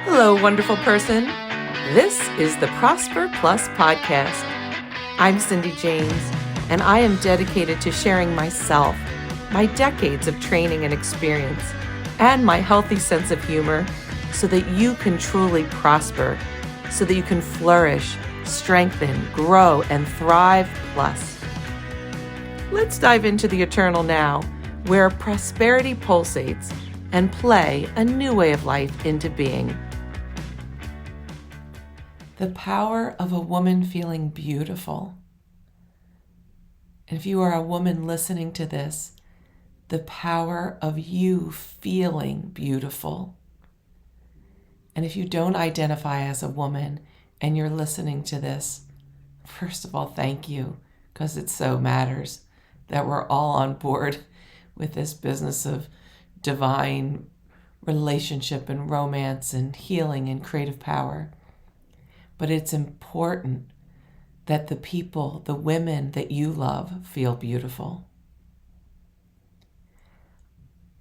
Hello, wonderful person. This is the Prosper Plus podcast. I'm Cindy James, and I am dedicated to sharing myself, my decades of training and experience, and my healthy sense of humor so that you can truly prosper, so that you can flourish, strengthen, grow, and thrive plus. Let's dive into the eternal now, where prosperity pulsates and play a new way of life into being. The power of a woman feeling beautiful. And if you are a woman listening to this, the power of you feeling beautiful. And if you don't identify as a woman and you're listening to this, first of all, thank you, because it so matters that we're all on board with this business of divine relationship and romance and healing and creative power. But it's important that the people, the women that you love, feel beautiful.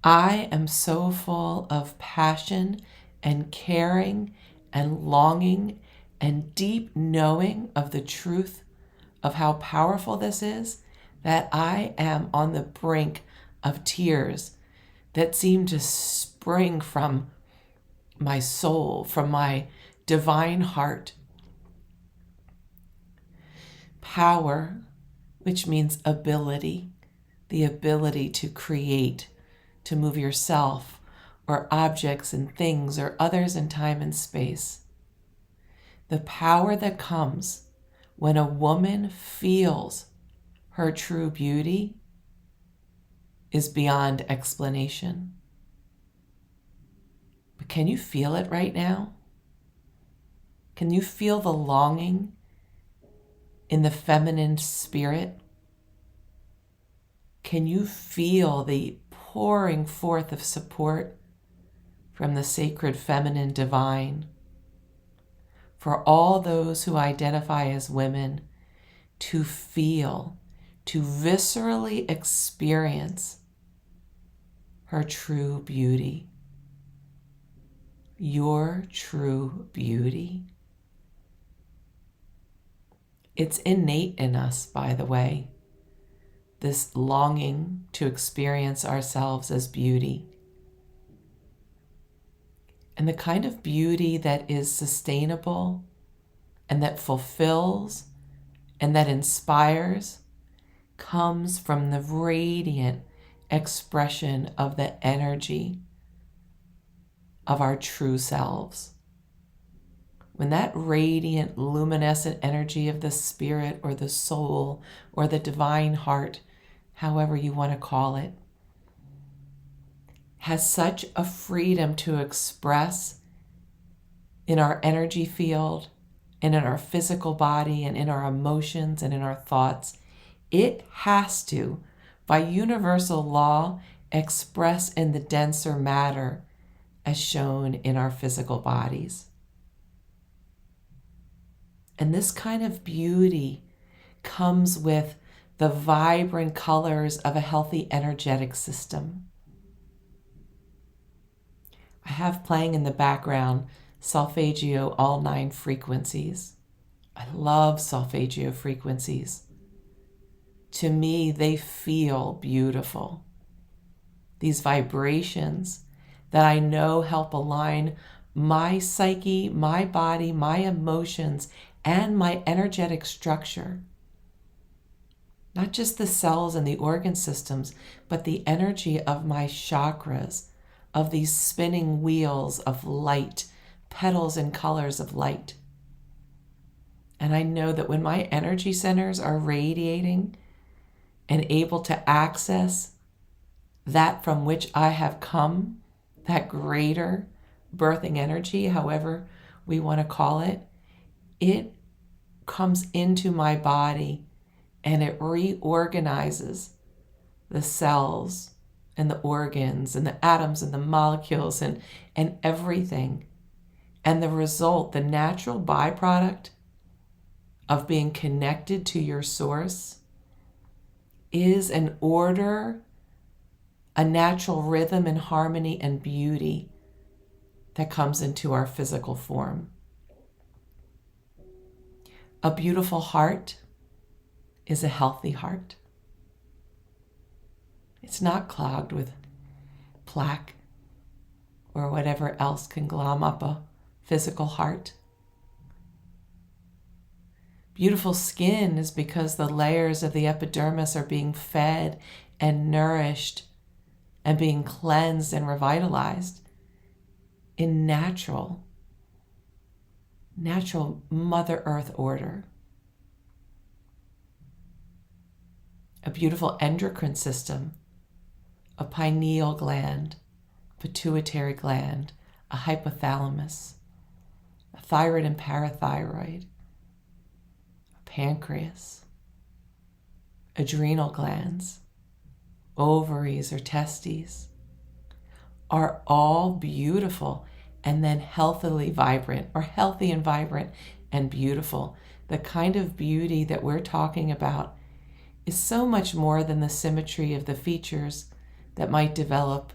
I am so full of passion and caring and longing and deep knowing of the truth of how powerful this is that I am on the brink of tears that seem to spring from my soul, from my divine heart. Power, which means ability, the ability to create, to move yourself or objects and things or others in time and space. The power that comes when a woman feels her true beauty is beyond explanation. But can you feel it right now? Can you feel the longing in the feminine spirit? Can you feel the pouring forth of support from the sacred feminine divine for all those who identify as women to feel, to viscerally experience her true beauty, your true beauty? It's innate in us, by the way, this longing to experience ourselves as beauty. And the kind of beauty that is sustainable and that fulfills and that inspires comes from the radiant expression of the energy of our true selves. When that radiant, luminescent energy of the spirit or the soul or the divine heart, however you want to call it, has such a freedom to express in our energy field and in our physical body and in our emotions and in our thoughts, it has to, by universal law, express in the denser matter as shown in our physical bodies. And this kind of beauty comes with the vibrant colors of a healthy energetic system. I have playing in the background solfeggio, all 9 frequencies. I love solfeggio frequencies. To me, they feel beautiful. These vibrations that I know help align my psyche, my body, my emotions, and my energetic structure. Not just the cells and the organ systems, but the energy of my chakras, of these spinning wheels of light, petals and colors of light. And I know that when my energy centers are radiating and able to access that from which I have come, that greater birthing energy, however we want to call it, it comes into my body and it reorganizes the cells and the organs and the atoms and the molecules and everything. And the result, the natural byproduct of being connected to your source, is an order, a natural rhythm and harmony and beauty that comes into our physical form. A beautiful heart is a healthy heart. It's not clogged with plaque or whatever else can glom up a physical heart. Beautiful skin is because the layers of the epidermis are being fed and nourished and being cleansed and revitalized in natural Mother Earth order. A beautiful endocrine system, a pineal gland, pituitary gland, a hypothalamus, a thyroid and parathyroid, a pancreas, adrenal glands, ovaries or testes, are all beautiful and then healthily vibrant, or healthy and vibrant and beautiful. The kind of beauty that we're talking about is so much more than the symmetry of the features that might develop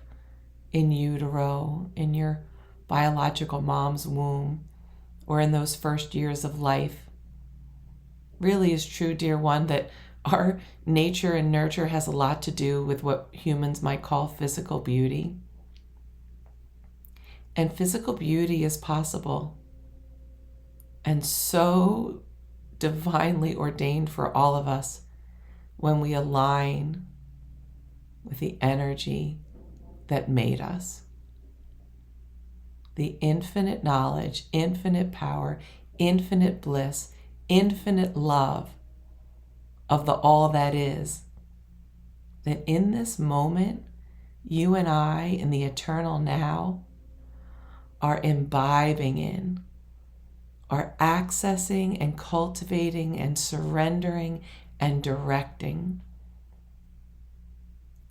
in utero, in your biological mom's womb, or in those first years of life. Really is true, dear one, that our nature and nurture has a lot to do with what humans might call physical beauty. And physical beauty is possible and so divinely ordained for all of us when we align with the energy that made us. The infinite knowledge, infinite power, infinite bliss, infinite love of the all that is. That in this moment, you and I in the eternal now are imbibing in, are accessing and cultivating and surrendering and directing.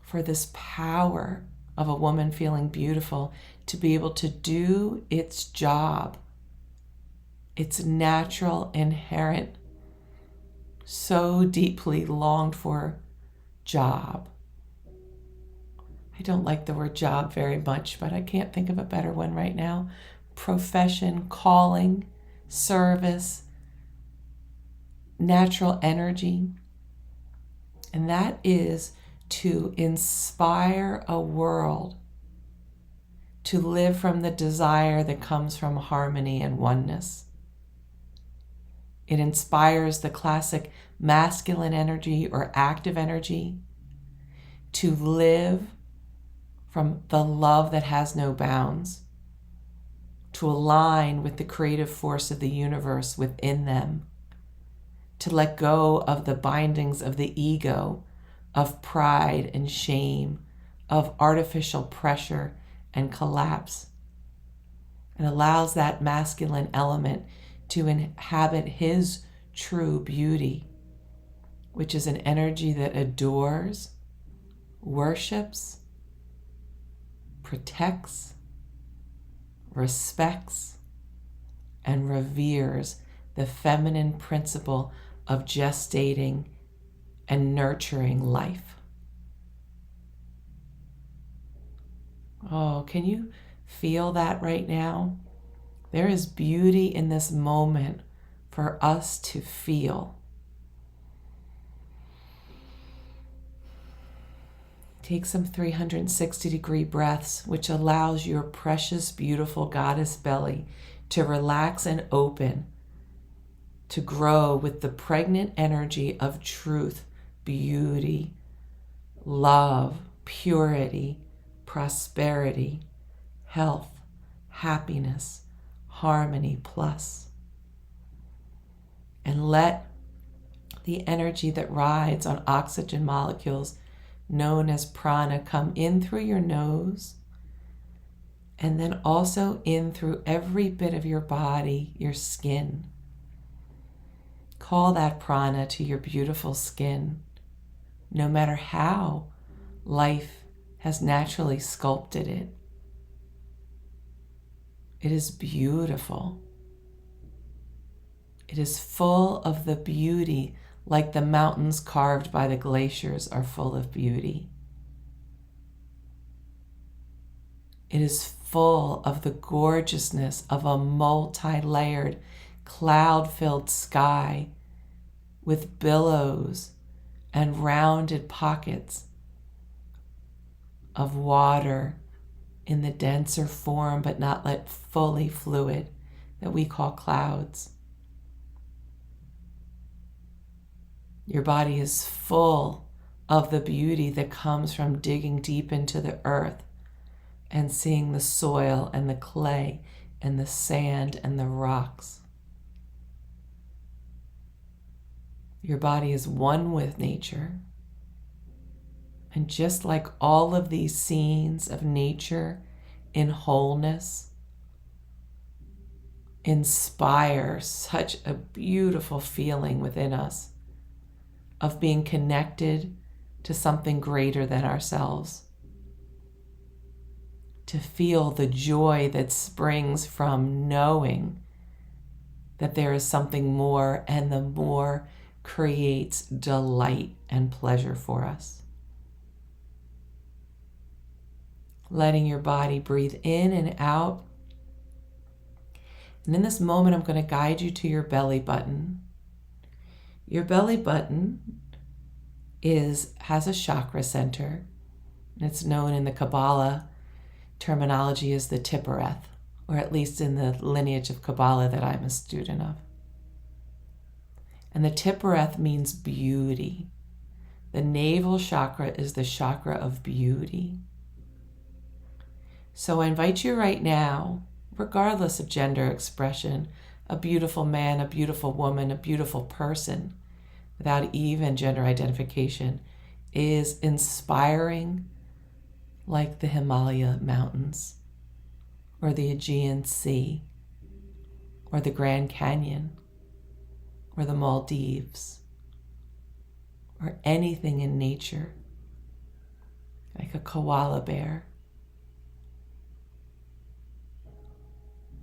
For this power of a woman feeling beautiful to be able to do its job, its natural, inherent, so deeply longed for job. I don't like the word job very much, but I can't think of a better one right now. Profession, calling, service, natural energy. And that is to inspire a world to live from the desire that comes from harmony and oneness. It inspires the classic masculine energy or active energy to live from the love that has no bounds, to align with the creative force of the universe within them, to let go of the bindings of the ego, of pride and shame, of artificial pressure and collapse, and allows that masculine element to inhabit his true beauty, which is an energy that adores, worships, protects, respects, and reveres the feminine principle of gestating and nurturing life. Oh, can you feel that right now? There is beauty in this moment for us to feel. Take some 360-degree breaths, which allows your precious, beautiful goddess belly to relax and open, to grow with the pregnant energy of truth, beauty, love, purity, prosperity, health, happiness, harmony plus. And let the energy that rides on oxygen molecules known as prana come in through your nose and then also in through every bit of your body, your skin. Call that prana to your beautiful skin, no matter how life has naturally sculpted it. It is beautiful. It is full of the beauty, like the mountains carved by the glaciers are full of beauty. It is full of the gorgeousness of a multi-layered, cloud-filled sky with billows and rounded pockets of water in the denser form but not yet fully fluid that we call clouds. Your body is full of the beauty that comes from digging deep into the earth and seeing the soil and the clay and the sand and the rocks. Your body is one with nature. And just like all of these scenes of nature in wholeness inspire such a beautiful feeling within us of being connected to something greater than ourselves, to feel the joy that springs from knowing that there is something more, and the more creates delight and pleasure for us. Letting your body breathe in and out. And in this moment, I'm going to guide you to your belly button. Your belly button has a chakra center. It's known in the Kabbalah terminology as the Tiphereth, or at least in the lineage of Kabbalah that I'm a student of. And the Tiphereth means beauty. The navel chakra is the chakra of beauty. So I invite you right now, regardless of gender expression, a beautiful man, a beautiful woman, a beautiful person, without even gender identification, is inspiring like the Himalaya mountains, or the Aegean Sea, or the Grand Canyon, or the Maldives, or anything in nature, like a koala bear.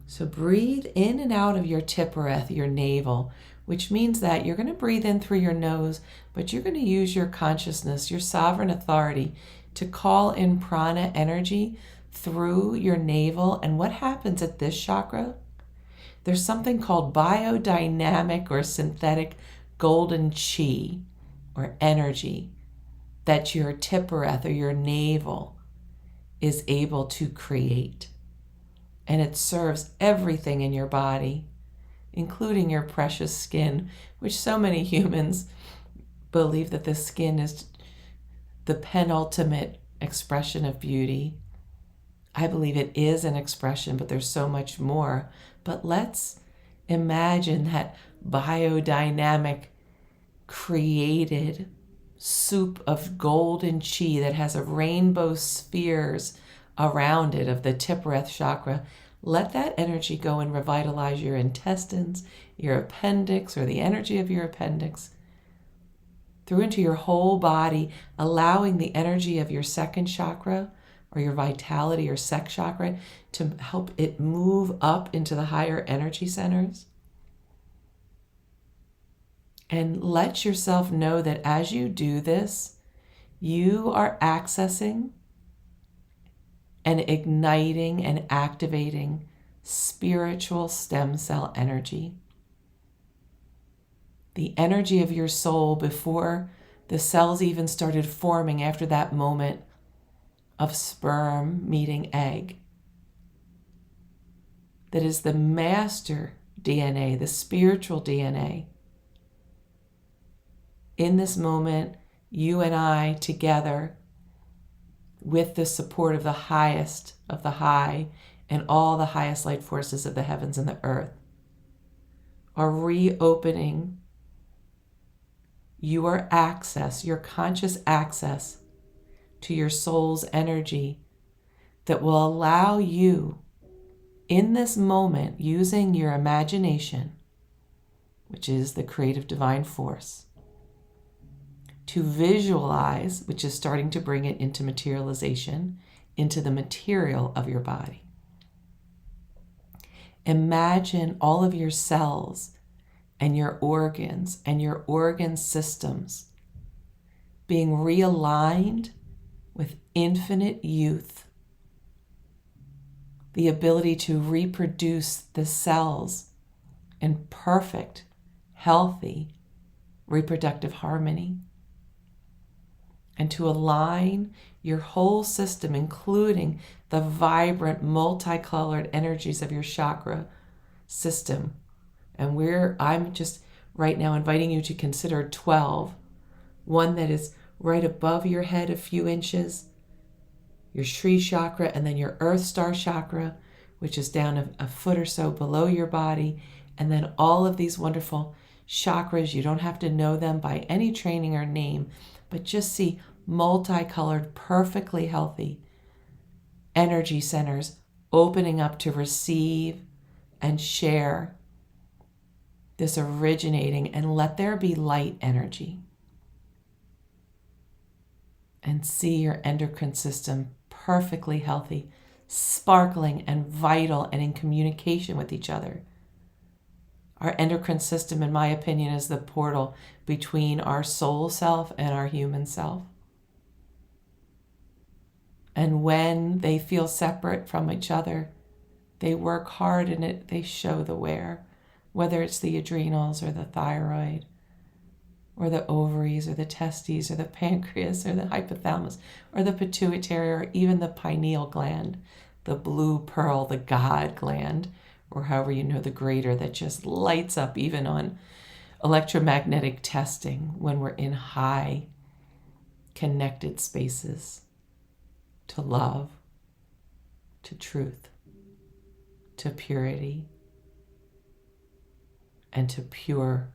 So breathe in and out of your Tiphereth, your navel, which means that you're going to breathe in through your nose, but you're going to use your consciousness, your sovereign authority, to call in prana energy through your navel. And what happens at this chakra? There's something called biodynamic or synthetic golden chi, or energy, that your Tiphereth or your navel is able to create. And it serves everything in your body, including your precious skin, which so many humans believe that the skin is the penultimate expression of beauty. I believe it is an expression, but there's so much more. But let's imagine that biodynamic, created soup of golden chi that has a rainbow spheres around it of the Tiphereth chakra. Let that energy go and revitalize your intestines, your appendix, or the energy of your appendix, through into your whole body, allowing the energy of your second chakra, or your vitality or sex chakra, to help it move up into the higher energy centers. And let yourself know that as you do this, you are accessing and igniting and activating spiritual stem cell energy. The energy of your soul before the cells even started forming, after that moment of sperm meeting egg. That is the master DNA, the spiritual DNA. In this moment, you and I together, with the support of the highest of the high and all the highest light forces of the heavens and the earth, are reopening your access, your conscious access to your soul's energy that will allow you in this moment, using your imagination, which is the creative divine force, to visualize, which is starting to bring it into materialization, into the material of your body. Imagine all of your cells and your organs and your organ systems being realigned with infinite youth, the ability to reproduce the cells in perfect, healthy, reproductive harmony, and to align your whole system, including the vibrant, multicolored energies of your chakra system. And I'm just right now inviting you to consider 12, one that is right above your head a few inches, your Shri chakra, and then your Earth Star chakra, which is down a foot or so below your body, and then all of these wonderful chakras. You don't have to know them by any training or name, but just see multicolored, perfectly healthy energy centers opening up to receive and share this originating, and let there be light energy. And see your endocrine system perfectly healthy, sparkling and vital and in communication with each other. Our endocrine system, in my opinion, is the portal between our soul self and our human self. And when they feel separate from each other, they work hard in it, they show the wear, whether it's the adrenals or the thyroid or the ovaries or the testes or the pancreas or the hypothalamus or the pituitary or even the pineal gland, the blue pearl, the God gland, or however you know the greater, that just lights up even on electromagnetic testing when we're in high connected spaces to love, to truth, to purity, and to pure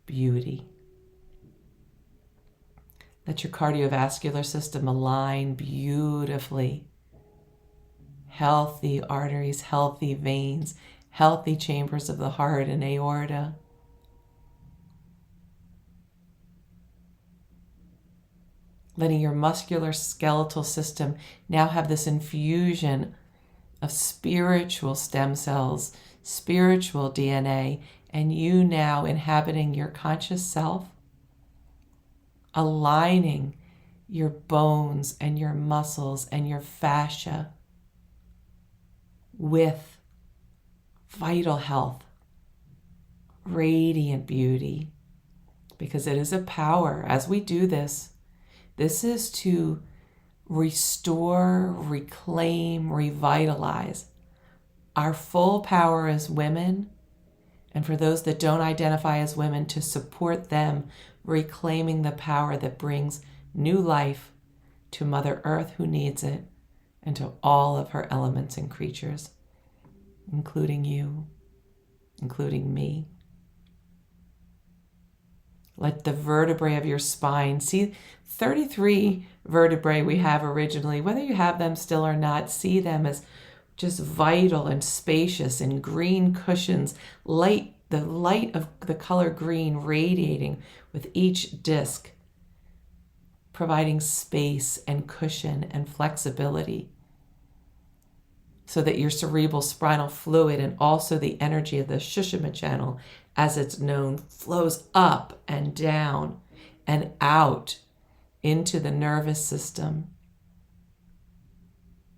beauty. Let your cardiovascular system align beautifully. Healthy arteries, healthy veins, healthy chambers of the heart and aorta. Letting your muscular skeletal system now have this infusion of spiritual stem cells, spiritual DNA, and you now inhabiting your conscious self, aligning your bones and your muscles and your fascia with vital health, radiant beauty, because it is a power. As we do this, this is to restore, reclaim, revitalize our full power as women, and for those that don't identify as women, to support them reclaiming the power that brings new life to Mother Earth who needs it, and to all of her elements and creatures, including you, including me. Let the vertebrae of your spine, see 33 vertebrae we have originally, whether you have them still or not, see them as just vital and spacious in green cushions, light, the light of the color green radiating with each disc, providing space and cushion and flexibility so that your cerebral spinal fluid and also the energy of the Sushumna channel, as it's known, flows up and down and out into the nervous system.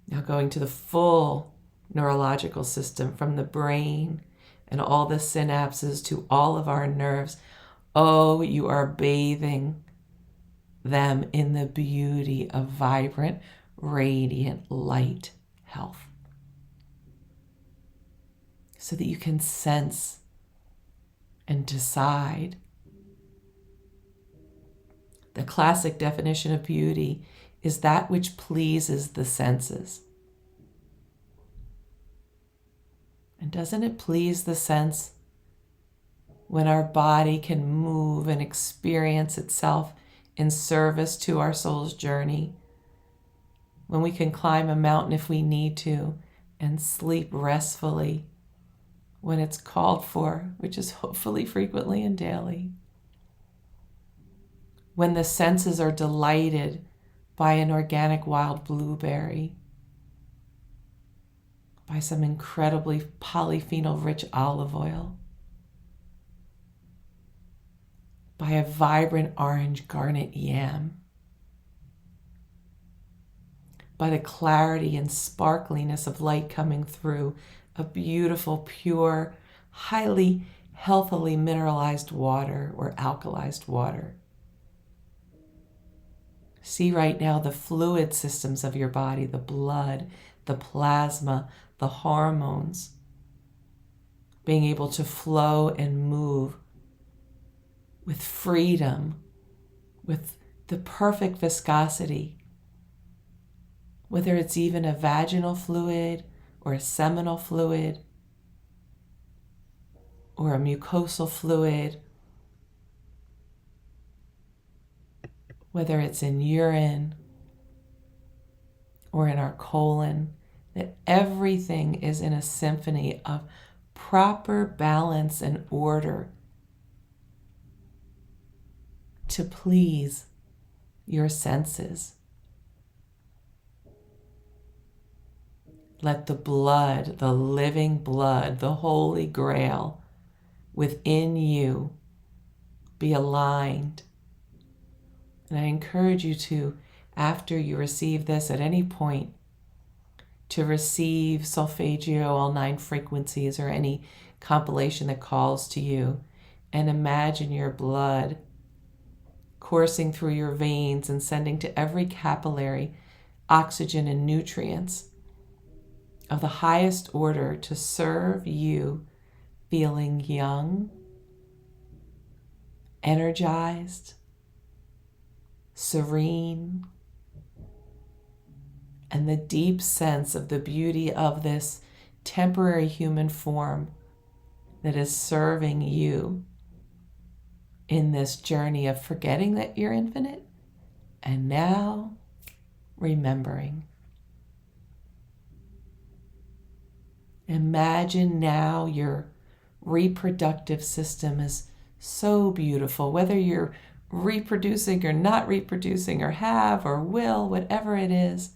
Now going to the full neurological system, from the brain and all the synapses to all of our nerves. Oh, you are bathing them in the beauty of vibrant, radiant light health, so that you can sense and decide. The classic definition of beauty is that which pleases the senses. And doesn't it please the sense when our body can move and experience itself in service to our soul's journey? When we can climb a mountain if we need to and sleep restfully when it's called for, which is hopefully frequently and daily. When the senses are delighted by an organic wild blueberry, by some incredibly polyphenol-rich olive oil, by a vibrant orange garnet yam, by the clarity and sparkliness of light coming through a beautiful, pure, highly healthily mineralized water or alkalized water. See right now the fluid systems of your body, the blood, the plasma, the hormones, being able to flow and move with freedom, with the perfect viscosity, whether it's even a vaginal fluid or a seminal fluid or a mucosal fluid, whether it's in urine or in our colon, that everything is in a symphony of proper balance and order to please your senses. Let the blood, the living blood, the Holy Grail within you be aligned. And I encourage you to, after you receive this at any point, to receive Solfeggio, all 9 frequencies, or any compilation that calls to you, and imagine your blood coursing through your veins and sending to every capillary oxygen and nutrients of the highest order to serve you, feeling young, energized, serene, and the deep sense of the beauty of this temporary human form that is serving you in this journey of forgetting that you're infinite and now remembering. Imagine now your reproductive system is so beautiful, whether you're reproducing or not reproducing or have or will, whatever it is.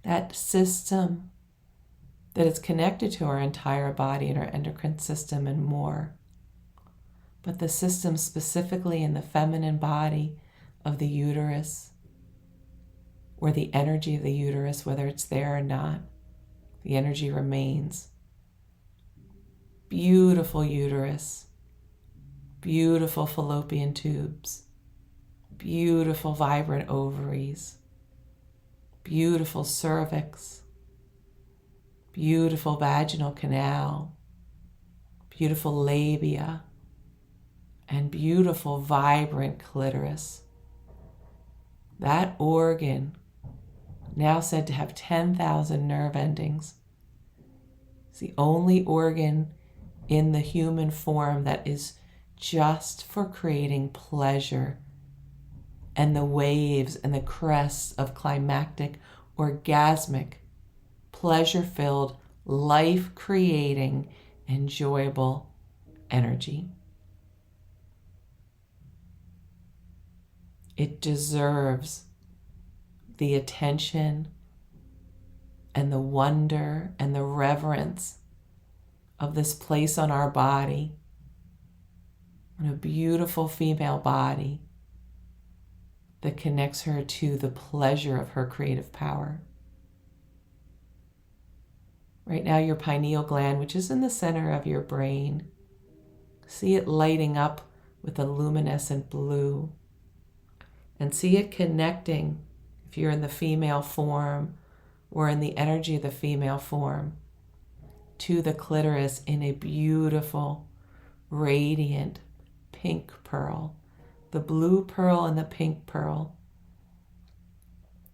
That system that is connected to our entire body and our endocrine system and more. But the system specifically in the feminine body of the uterus, or the energy of the uterus, whether it's there or not, the energy remains. Beautiful uterus, beautiful fallopian tubes, beautiful vibrant ovaries, beautiful cervix, beautiful vaginal canal, beautiful labia, and beautiful vibrant clitoris. That organ, now said to have 10,000 nerve endings, is the only organ in the human form that is just for creating pleasure and the waves and the crests of climactic, orgasmic, pleasure-filled, life-creating, enjoyable energy. It deserves the attention and the wonder and the reverence of this place on our body, on a beautiful female body that connects her to the pleasure of her creative power. Right now, your pineal gland, which is in the center of your brain, see it lighting up with a luminescent blue, and see it connecting, if you're in the female form or in the energy of the female form, to the clitoris in a beautiful, radiant pink pearl. The blue pearl and the pink pearl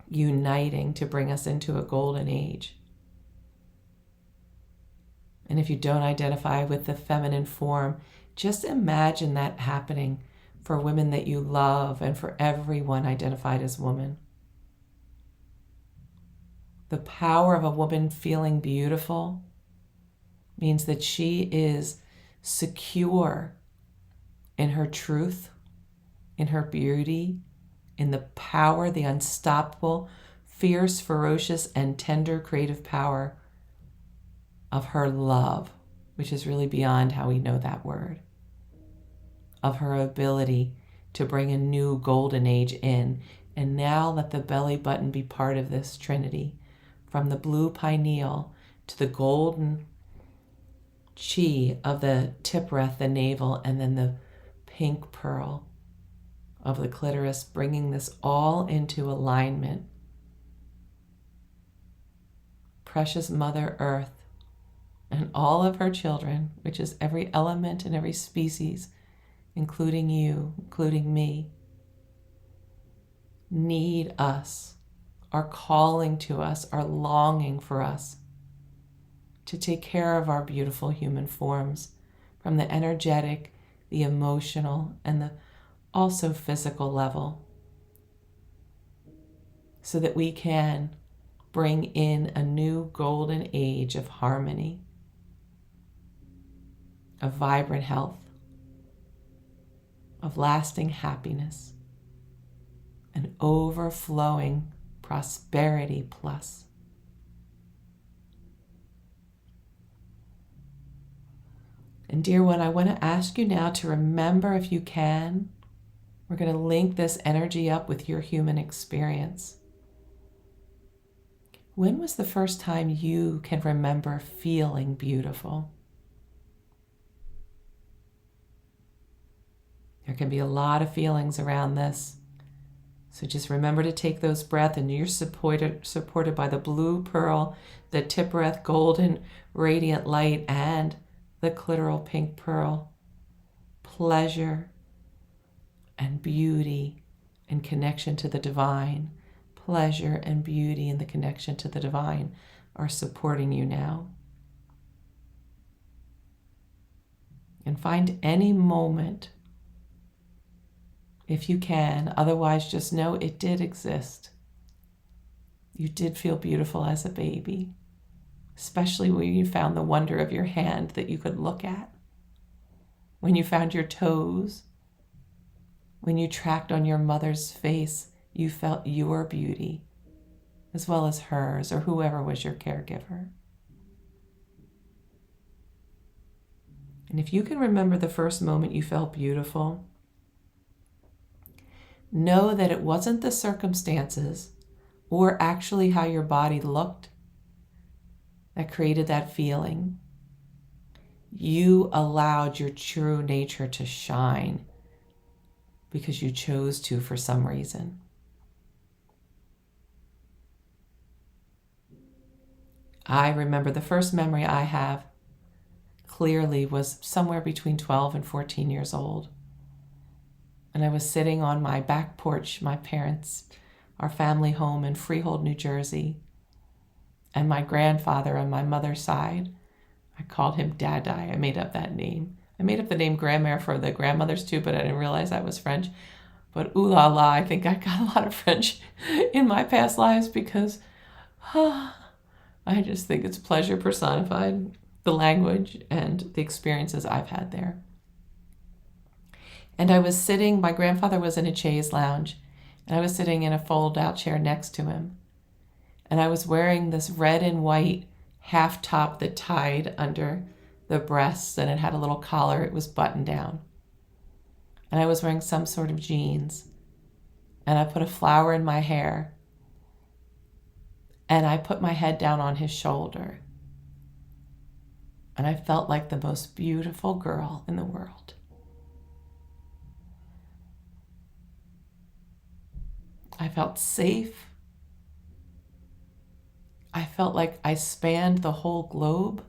uniting to bring us into a golden age. And if you don't identify with the feminine form, just imagine that happening for women that you love and for everyone identified as woman. The power of a woman feeling beautiful means that she is secure in her truth, in her beauty, in the power, the unstoppable, fierce, ferocious, and tender creative power of her love, which is really beyond how we know that word, of her ability to bring a new golden age in And now let the belly button be part of this trinity, from the blue pineal to the golden chi of the Tiphareth, the navel, and then the pink pearl of the clitoris, bringing this all into alignment. Precious Mother Earth and all of her children, which is every element and every species, including you, including me, need us, are calling to us, are longing for us to take care of our beautiful human forms, from the energetic, the emotional, and the also physical level, so that we can bring in a new golden age of harmony, of vibrant health, of lasting happiness, and overflowing prosperity plus. And dear one, I want to ask you now to remember, if you can, we're going to link this energy up with your human experience. When was the first time you can remember feeling beautiful? There can be a lot of feelings around this. So just remember to take those breaths, and you're supported by the blue pearl, the Tiphareth golden radiant light, and the clitoral pink pearl. Pleasure and beauty and connection to the divine. Pleasure and beauty and the connection to the divine are supporting you now. And find any moment, if you can. Otherwise, just know it did exist. You did feel beautiful as a baby, especially when you found the wonder of your hand that you could look at, when you found your toes, when you tracked on your mother's face, you felt your beauty as well as hers, or whoever was your caregiver. And if you can remember the first moment you felt beautiful, know that it wasn't the circumstances or actually how your body looked that created that feeling. You allowed your true nature to shine because you chose to for some reason. I remember the first memory I have clearly was somewhere between 12 and 14 years old. And I was sitting on my back porch, my parents, our family home in Freehold, New Jersey. And my grandfather on my mother's side, I called him Dadai. I made up that name. I made up the name grandmère for the grandmothers too, but I didn't realize I was French. But ooh la la, I think I got a lot of French in my past lives because I just think it's pleasure personified, the language and the experiences I've had there. And I was sitting, my grandfather was in a chaise lounge, and I was sitting in a fold-out chair next to him. And I was wearing this red and white half top that tied under the breasts, and it had a little collar. It was buttoned down. And I was wearing some sort of jeans. And I put a flower in my hair. And I put my head down on his shoulder. And I felt like the most beautiful girl in the world. I felt safe. I felt like I spanned the whole globe.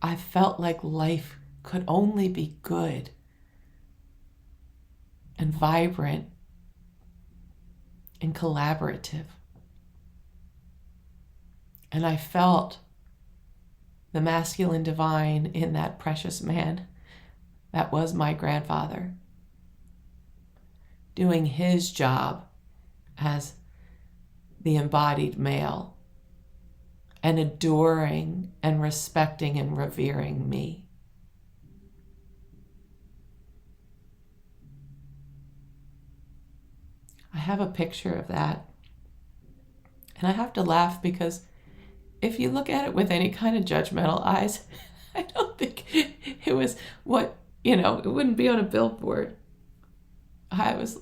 I felt like life could only be good and vibrant and collaborative. And I felt the masculine divine in that precious man that was my grandfather, doing his job as the embodied male and adoring and respecting and revering me. I have a picture of that. And I have to laugh because if you look at it with any kind of judgmental eyes, I don't think it was it wouldn't be on a billboard. I was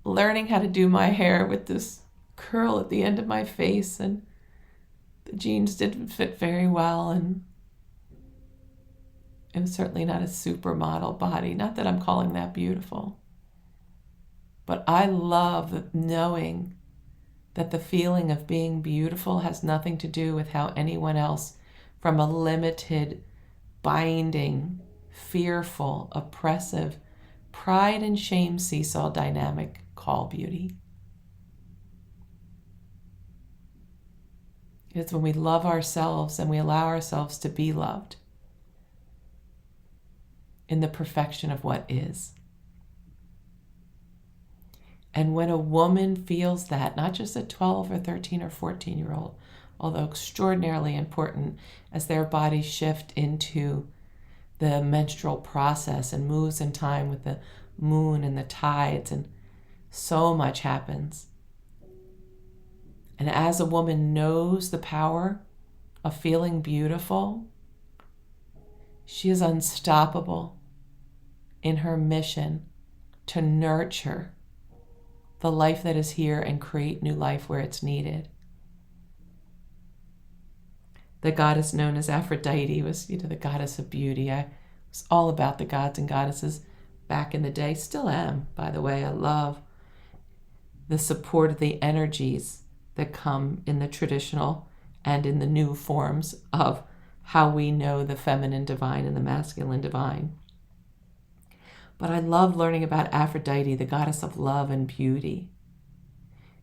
learning how to do my hair with this curl at the end of my face, and the jeans didn't fit very well, and it was certainly not a supermodel body. Not that I'm calling that beautiful, but I love knowing that the feeling of being beautiful has nothing to do with how anyone else from a limited, binding, fearful, oppressive, pride and shame seesaw dynamic call beauty. It's when we love ourselves and we allow ourselves to be loved in the perfection of what is. And when a woman feels that, not just a 12 or 13 or 14-year-old, although extraordinarily important as their bodies shift into the menstrual process and moves in time with the moon and the tides, and so much happens. And as a woman knows the power of feeling beautiful, she is unstoppable in her mission to nurture the life that is here and create new life where it's needed. The goddess known as Aphrodite was, the goddess of beauty. I was all about the gods and goddesses back in the day. Still am, by the way. I love the support of the energies that come in the traditional and in the new forms of how we know the feminine divine and the masculine divine. But I love learning about Aphrodite, the goddess of love and beauty.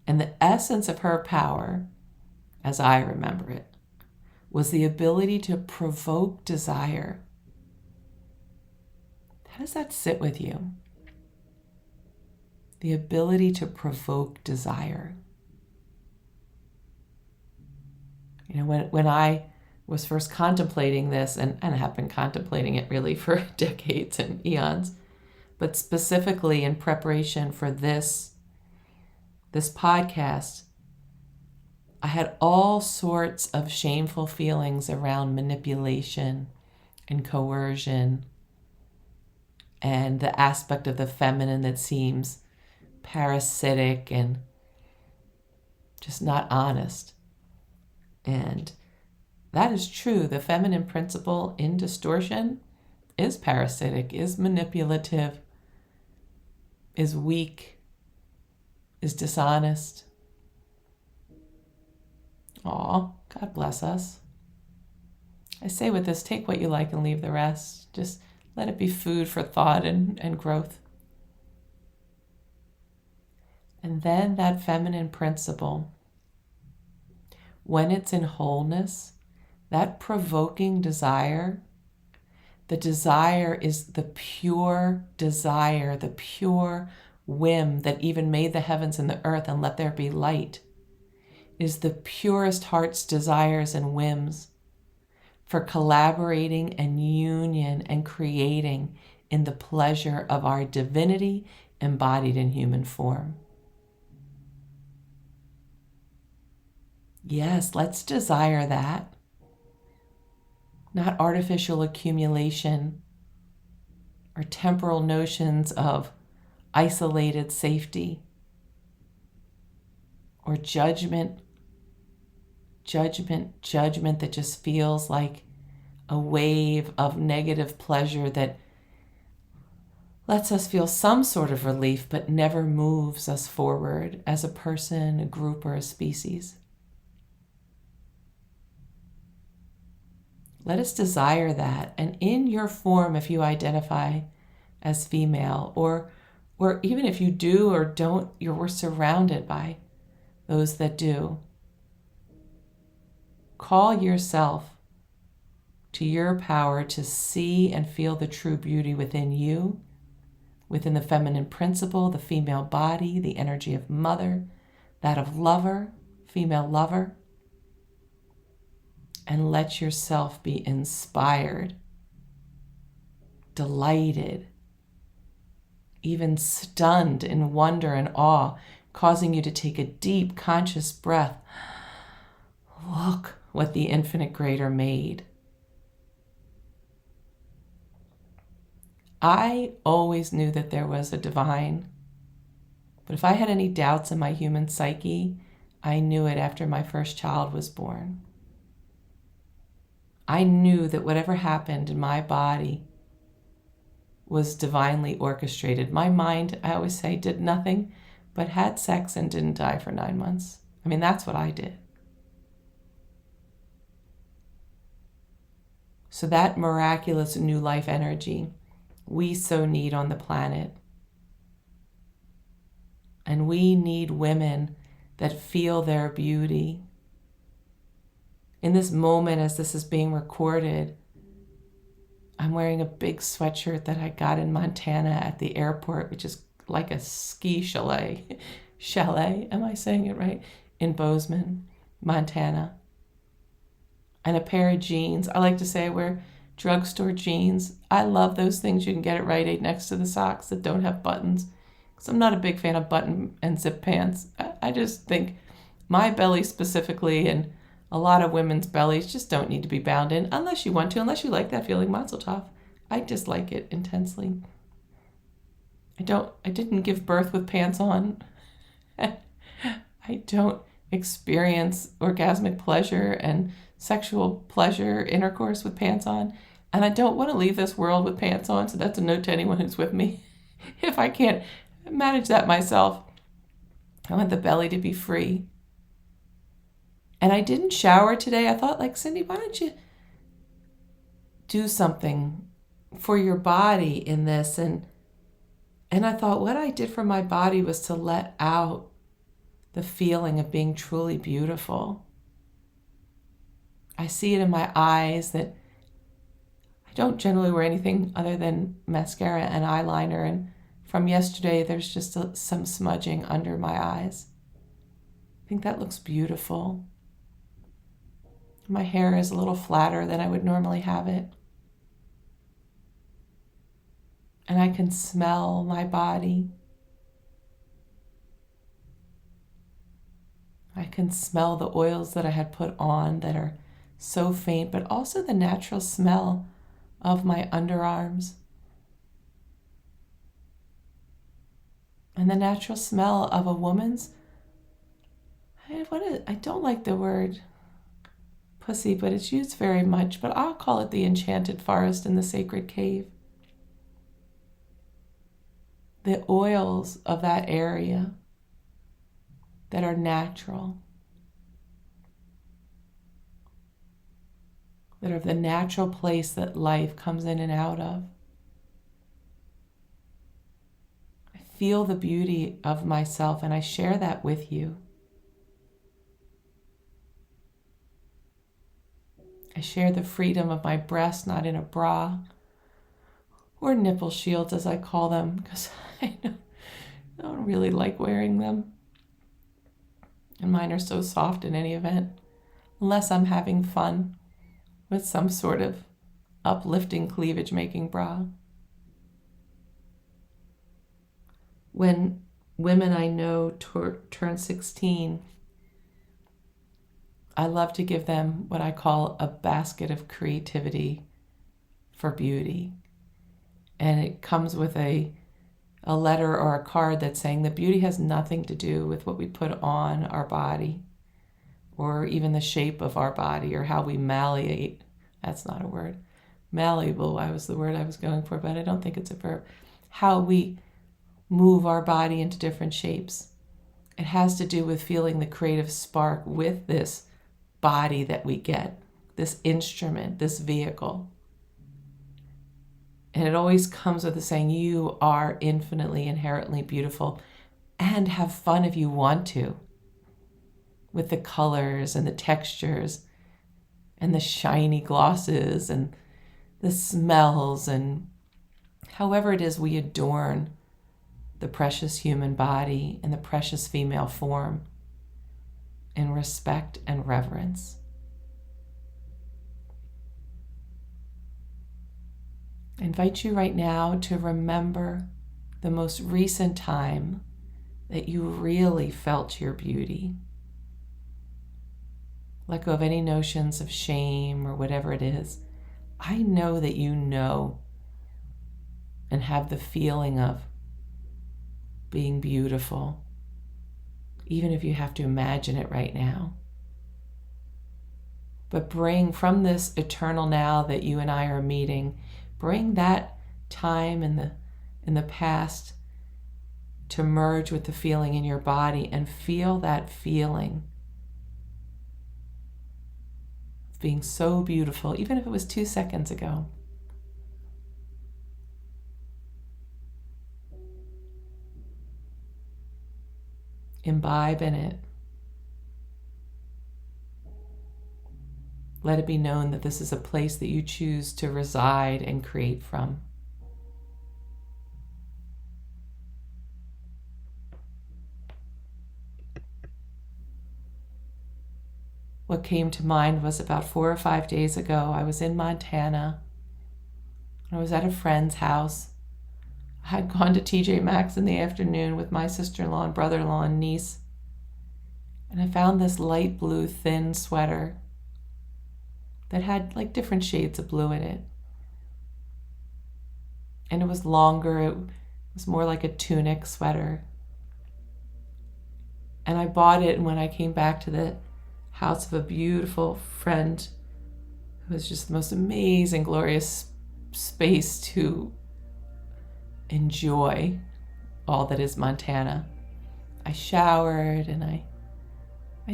And the essence of her power, as I remember it, was the ability to provoke desire. How does that sit with you? The ability to provoke desire. When I was first contemplating this, and I have been contemplating it really for decades and eons, but specifically in preparation for this podcast, I had all sorts of shameful feelings around manipulation and coercion and the aspect of the feminine that seems parasitic and just not honest. And that is true. The feminine principle in distortion is parasitic, is manipulative, is weak, is dishonest. Aw, God bless us. I say with this, take what you like and leave the rest. Just let it be food for thought and growth. And then that feminine principle, when it's in wholeness, that provoking desire, the desire is the pure desire, the pure whim that even made the heavens and the earth and let there be light, is the purest heart's desires and whims for collaborating and union and creating in the pleasure of our divinity embodied in human form. Yes, let's desire that. Not artificial accumulation or temporal notions of isolated safety or judgment that just feels like a wave of negative pleasure that lets us feel some sort of relief but never moves us forward as a person, a group, or a species. Let us desire that. And in your form, if you identify as female, or even if you do or don't, we're surrounded by those that do. Call yourself to your power to see and feel the true beauty within you, within the feminine principle, the female body, the energy of mother, that of lover, female lover. And let yourself be inspired, delighted, even stunned in wonder and awe, causing you to take a deep, conscious breath. Look what the infinite greater made. I always knew that there was a divine But if I had any doubts in my human psyche, I knew it after my first child was born. I knew that whatever happened in my body was divinely orchestrated. My mind, I always say, did nothing but had sex and didn't die for 9 months. I mean, that's what I did. So that miraculous new life energy we so need on the planet. And we need women that feel their beauty. In this moment, as this is being recorded, I'm wearing a big sweatshirt that I got in Montana at the airport, which is like a ski chalet. Chalet, am I saying it right? In Bozeman, Montana. And a pair of jeans. I like to say I wear drugstore jeans. I love those things you can get at Rite Aid next to the socks that don't have buttons. Because I'm not a big fan of button and zip pants. I just think my belly specifically, and a lot of women's bellies, just don't need to be bound in unless you want to, unless you like that feeling, mazel tov. I dislike it intensely. I didn't give birth with pants on. I don't experience orgasmic pleasure and sexual pleasure, intercourse with pants on. And I don't want to leave this world with pants on, so that's a note to anyone who's with me. If I can't manage that myself, I want the belly to be free. And I didn't shower today. I thought, like, Cindy, why don't you do something for your body in this? And I thought what I did for my body was to let out the feeling of being truly beautiful. I see it in my eyes that I don't generally wear anything other than mascara and eyeliner. And from yesterday, there's just some smudging under my eyes. I think that looks beautiful. My hair is a little flatter than I would normally have it. And I can smell my body. I can smell the oils that I had put on that are so faint, but also the natural smell of my underarms. And the natural smell of a woman's, I don't like the word pussy, but it's used very much, but I'll call it the enchanted forest and the sacred cave. The oils of that area that are natural, that are the natural place that life comes in and out of. I feel the beauty of myself, and I share that with you. I share the freedom of my breast, not in a bra, or nipple shields as I call them, because I don't really like wearing them. And mine are so soft in any event, unless I'm having fun with some sort of uplifting cleavage making bra. When women I know turn 16, I love to give them what I call a basket of creativity for beauty. And it comes with a letter or a card that's saying that beauty has nothing to do with what we put on our body, or even the shape of our body, or how we malleate. That's not a word. Malleable was the word I was going for, but I don't think it's a verb. How we move our body into different shapes. It has to do with feeling the creative spark with this body that we get, this instrument, this vehicle. And it always comes with the saying, you are infinitely, inherently beautiful, and have fun if you want to, with the colors and the textures and the shiny glosses and the smells, and however it is we adorn the precious human body and the precious female form in respect and reverence. I invite you right now to remember the most recent time that you really felt your beauty. Let go of any notions of shame or whatever it is. I know that you know and have the feeling of being beautiful, even if you have to imagine it right now. But bring from this eternal now that you and I are meeting, bring that time in the past to merge with the feeling in your body and feel that feeling of being so beautiful, even if it was 2 seconds ago. Imbibe in it. Let it be known that this is a place that you choose to reside and create from. What came to mind was about 4 or 5 days ago, I was in Montana. I was at a friend's house. I had gone to TJ Maxx in the afternoon with my sister-in-law and brother-in-law and niece. And I found this light blue thin sweater that had like different shades of blue in it. And it was longer. It was more like a tunic sweater. And I bought it, and when I came back to the house of a beautiful friend who was just the most amazing, glorious space to enjoy all that is Montana, I showered and I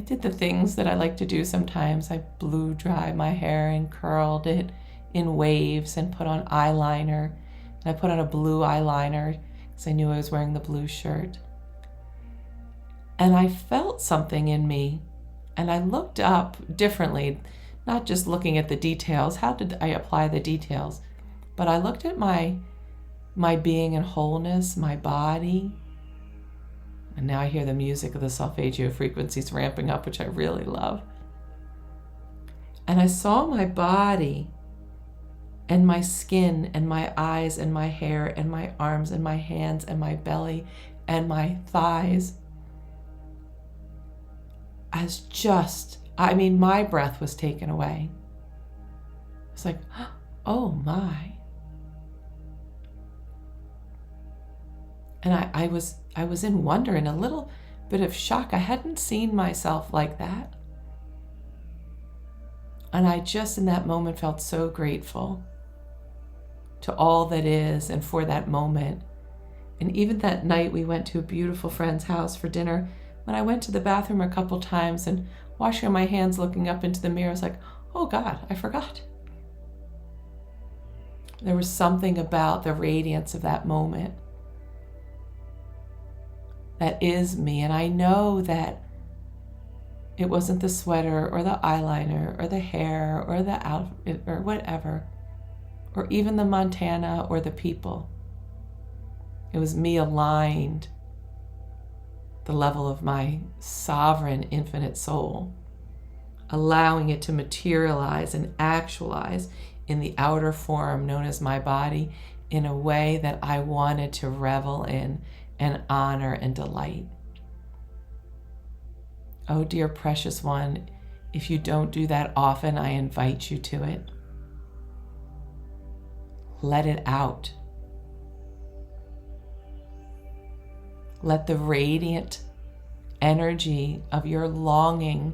did the things that I like to do sometimes. I blew dry my hair and curled it in waves and put on eyeliner. And I put on a blue eyeliner because I knew I was wearing the blue shirt. And I felt something in me, and I looked up differently, not just looking at the details. How did I apply the details? But I looked at my being and wholeness, my body. And now I hear the music of the solfeggio frequencies ramping up, which I really love. And I saw my body and my skin and my eyes and my hair and my arms and my hands and my belly and my thighs as my breath was taken away. It's like, oh my. And I was in wonder and a little bit of shock. I hadn't seen myself like that. And I just in that moment felt so grateful to all that is and for that moment. And even that night we went to a beautiful friend's house for dinner. When I went to the bathroom a couple times and washing my hands, looking up into the mirror, I was like, oh God, I forgot. There was something about the radiance of that moment that is me. And I know that it wasn't the sweater or the eyeliner or the hair or the outfit or whatever, or even the Montana or the people. It was me aligned the level of my sovereign infinite soul, allowing it to materialize and actualize in the outer form known as my body in a way that I wanted to revel in and honor and delight. Oh, dear precious one, if you don't do that often, I invite you to it. Let it out. Let the radiant energy of your longing,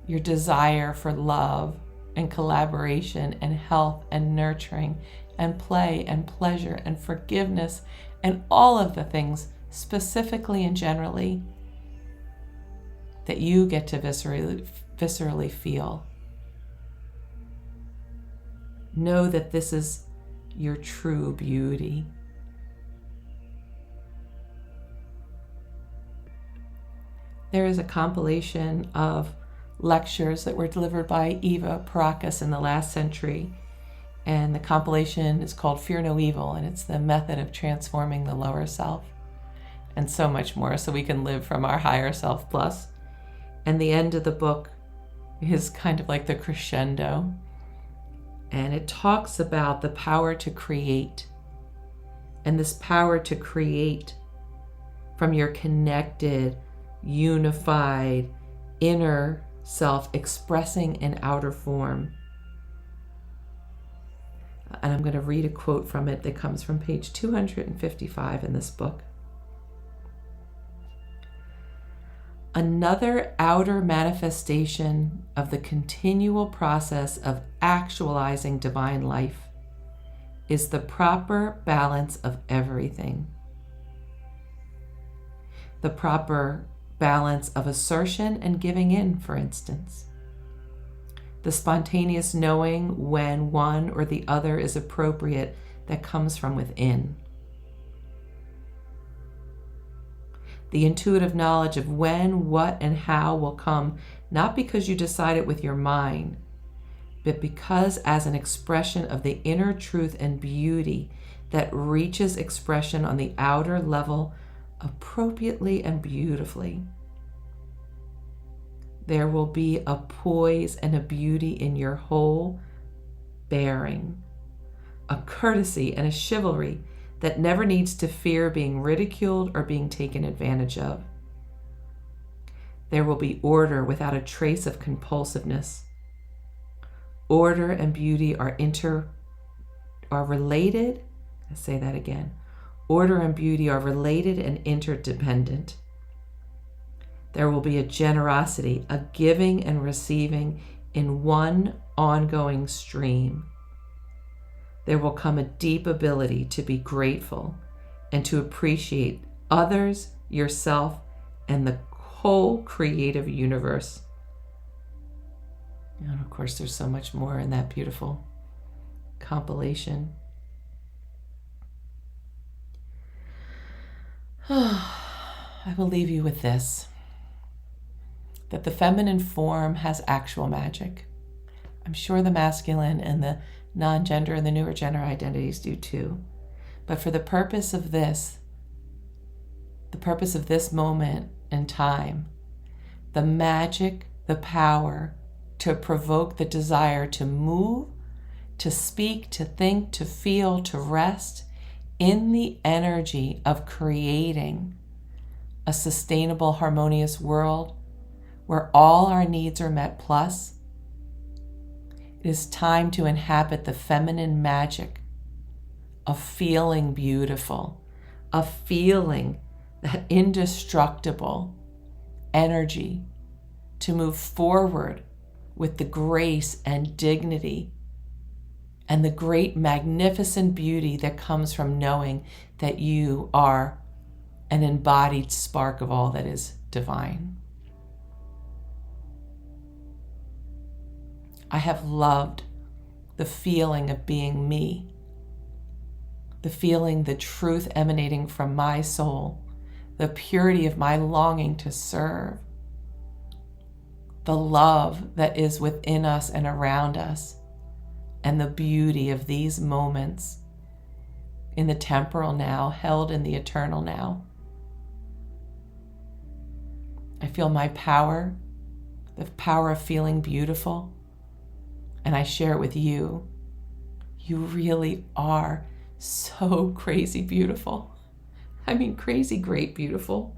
your desire for love and collaboration and health and nurturing and play and pleasure and forgiveness and all of the things specifically and generally that you get to viscerally feel. Know that this is your true beauty. There is a compilation of lectures that were delivered by Eva Pierrakos in the last century. And the compilation is called Fear No Evil, and it's the method of transforming the lower self and so much more so we can live from our higher self plus. And the end of the book is kind of like the crescendo. And it talks about the power to create. And this power to create from your connected, unified, inner self expressing in outer form. And I'm going to read a quote from it that comes from page 255 in this book. Another outer manifestation of the continual process of actualizing divine life is the proper balance of everything. The proper balance of assertion and giving in, for instance. The spontaneous knowing when one or the other is appropriate that comes from within. The intuitive knowledge of when, what, and how will come not because you decide it with your mind, but because as an expression of the inner truth and beauty that reaches expression on the outer level appropriately and beautifully. There will be a poise and a beauty in your whole bearing, a courtesy and a chivalry that never needs to fear being ridiculed or being taken advantage of. There will be order without a trace of compulsiveness. Order and beauty are related. Let's say that again. Order and beauty are related and interdependent. There will be a generosity, a giving and receiving in one ongoing stream. There will come a deep ability to be grateful and to appreciate others, yourself, and the whole creative universe. And of course, there's so much more in that beautiful compilation. I will leave you with this, that the feminine form has actual magic. I'm sure the masculine and the non-gender and the newer gender identities do too. But for the purpose of this moment in time, the magic, the power to provoke the desire to move, to speak, to think, to feel, to rest in the energy of creating a sustainable, harmonious world where all our needs are met, plus it is time to inhabit the feminine magic of feeling beautiful, of feeling that indestructible energy to move forward with the grace and dignity and the great magnificent beauty that comes from knowing that you are an embodied spark of all that is divine. I have loved the feeling of being me, the feeling, the truth emanating from my soul, the purity of my longing to serve, the love that is within us and around us, and the beauty of these moments in the temporal now, held in the eternal now. I feel my power, the power of feeling beautiful, and I share it with you. You really are so crazy beautiful. I mean, crazy great beautiful.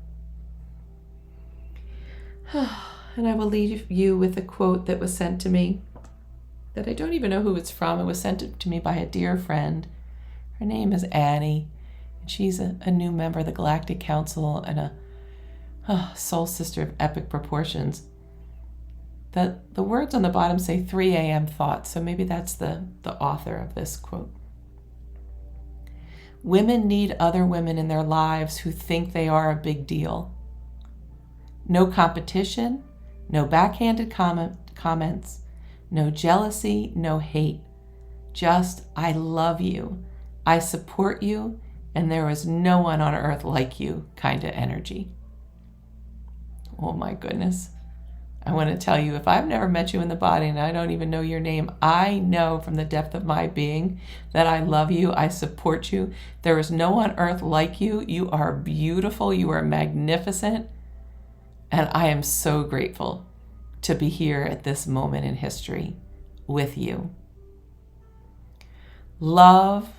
And I will leave you with a quote that was sent to me that I don't even know who it's from. It was sent to me by a dear friend. Her name is Annie, and she's a new member of the Galactic Council and a soul sister of epic proportions. The words on the bottom say 3 a.m. thoughts, so maybe that's the author of this quote. Women need other women in their lives who think they are a big deal. No competition, no backhanded comments, no jealousy, no hate. Just, I love you, I support you, and there is no one on earth like you kind of energy. Oh my goodness. I want to tell you, if I've never met you in the body and I don't even know your name, I know from the depth of my being that I love you, I support you. There is no on earth like you. You are beautiful, you are magnificent, and I am so grateful to be here at this moment in history with you. Love,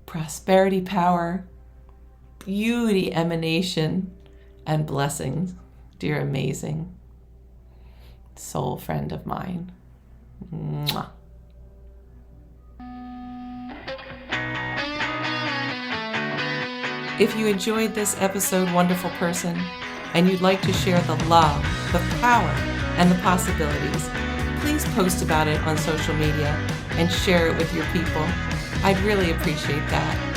prosperity, power, beauty, emanation, and blessings, dear amazing soul friend of mine. Mwah. If you enjoyed this episode, wonderful person, and you'd like to share the love, the power, and the possibilities, please post about it on social media and share it with your people. I'd really appreciate that.